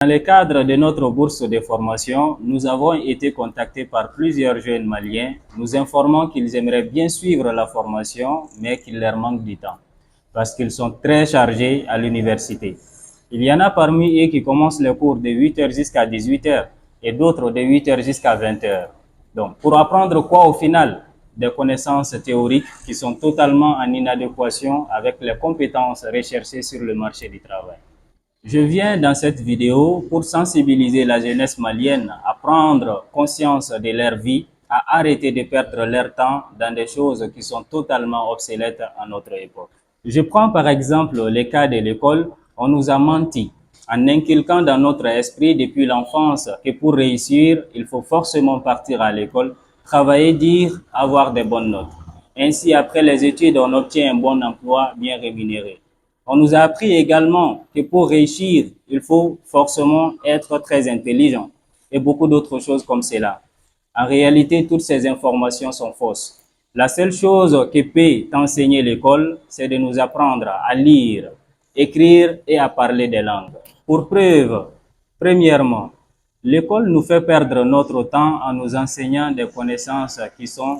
Dans le cadre de notre bourse de formation, nous avons été contactés par plusieurs jeunes maliens nous informant qu'ils aimeraient bien suivre la formation, mais qu'il leur manque du temps, parce qu'ils sont très chargés à l'université. Il y en a parmi eux qui commencent les cours de 8h jusqu'à 18h et d'autres de 8h jusqu'à 20h. Donc, pour apprendre quoi au final? Des connaissances théoriques qui sont totalement en inadéquation avec les compétences recherchées sur le marché du travail. Je viens dans cette vidéo pour sensibiliser la jeunesse malienne à prendre conscience de leur vie, à arrêter de perdre leur temps dans des choses qui sont totalement obsolètes à notre époque. Je prends par exemple le cas de l'école. On nous a menti en inculquant dans notre esprit depuis l'enfance que pour réussir, il faut forcément partir à l'école, travailler, dire, avoir de bonnes notes. Ainsi, après les études, on obtient un bon emploi bien rémunéré. On nous a appris également que pour réussir, il faut forcément être très intelligent et beaucoup d'autres choses comme cela. En réalité, toutes ces informations sont fausses. La seule chose que peut enseigner l'école, c'est de nous apprendre à lire, écrire et à parler des langues. Pour preuve, premièrement, l'école nous fait perdre notre temps en nous enseignant des connaissances qui sont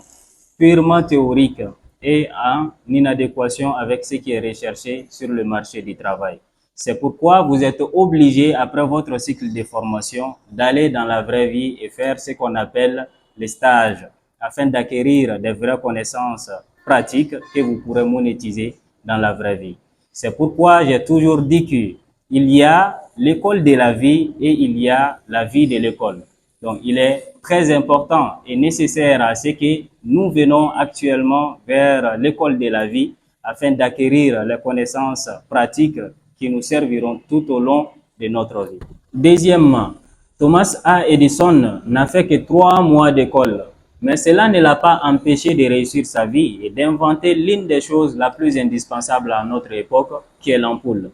purement théoriques et en inadéquation avec ce qui est recherché sur le marché du travail. C'est pourquoi vous êtes obligé, après votre cycle de formation, d'aller dans la vraie vie et faire ce qu'on appelle les stages, afin d'acquérir des vraies connaissances pratiques que vous pourrez monétiser dans la vraie vie. C'est pourquoi j'ai toujours dit qu'il y a l'école de la vie et il y a la vie de l'école. Donc, il est très important et nécessaire à ce que nous venons actuellement vers l'école de la vie afin d'acquérir les connaissances pratiques qui nous serviront tout au long de notre vie. Deuxièmement, Thomas A. Edison n'a fait que 3 mois d'école, mais cela ne l'a pas empêché de réussir sa vie et d'inventer l'une des choses la plus indispensable à notre époque, qui est l'ampoule.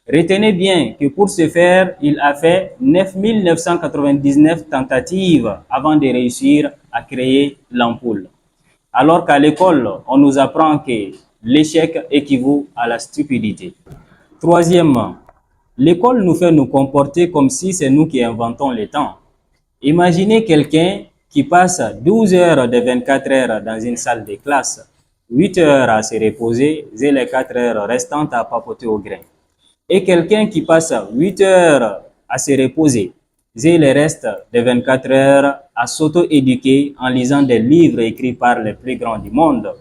Retenez bien que pour ce faire, il a fait 999 tentatives avant de réussir à créer l'ampoule. Alors qu'à l'école, on nous apprend que l'échec équivaut à la stupidité. Troisièmement, l'école nous fait nous comporter comme si c'est nous qui inventons le temps. Imaginez quelqu'un qui passe 12 heures de 24 heures dans une salle de classe, 8 heures à se reposer et les 4 heures restantes à papoter au grain. Et quelqu'un qui passe 8 heures à se reposer et le reste de 24 heures à s'auto-éduquer en lisant des livres écrits par les plus grands du monde,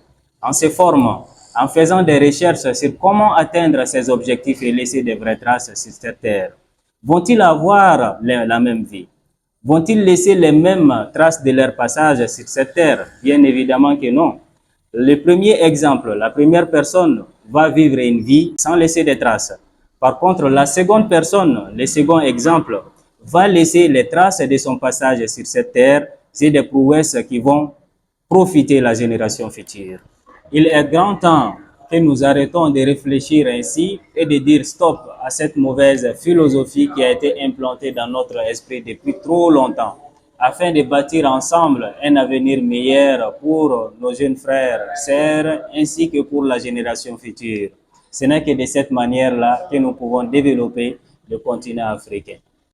en se formant, en faisant des recherches sur comment atteindre ses objectifs et laisser de vraies traces sur cette terre. Vont-ils avoir la même vie? Vont-ils laisser les mêmes traces de leur passage sur cette terre? Bien évidemment que non. Le premier exemple, la première personne va vivre une vie sans laisser de traces. Par contre, la seconde personne, le second exemple, va laisser les traces de son passage sur cette terre et des prouesses qui vont profiter la génération future. Il est grand temps que nous arrêtons de réfléchir ainsi et de dire stop à cette mauvaise philosophie qui a été implantée dans notre esprit depuis trop longtemps, afin de bâtir ensemble un avenir meilleur pour nos jeunes frères, sœurs, ainsi que pour la génération future. Ce n'est que de cette manière-là que nous pouvons développer le continent africain.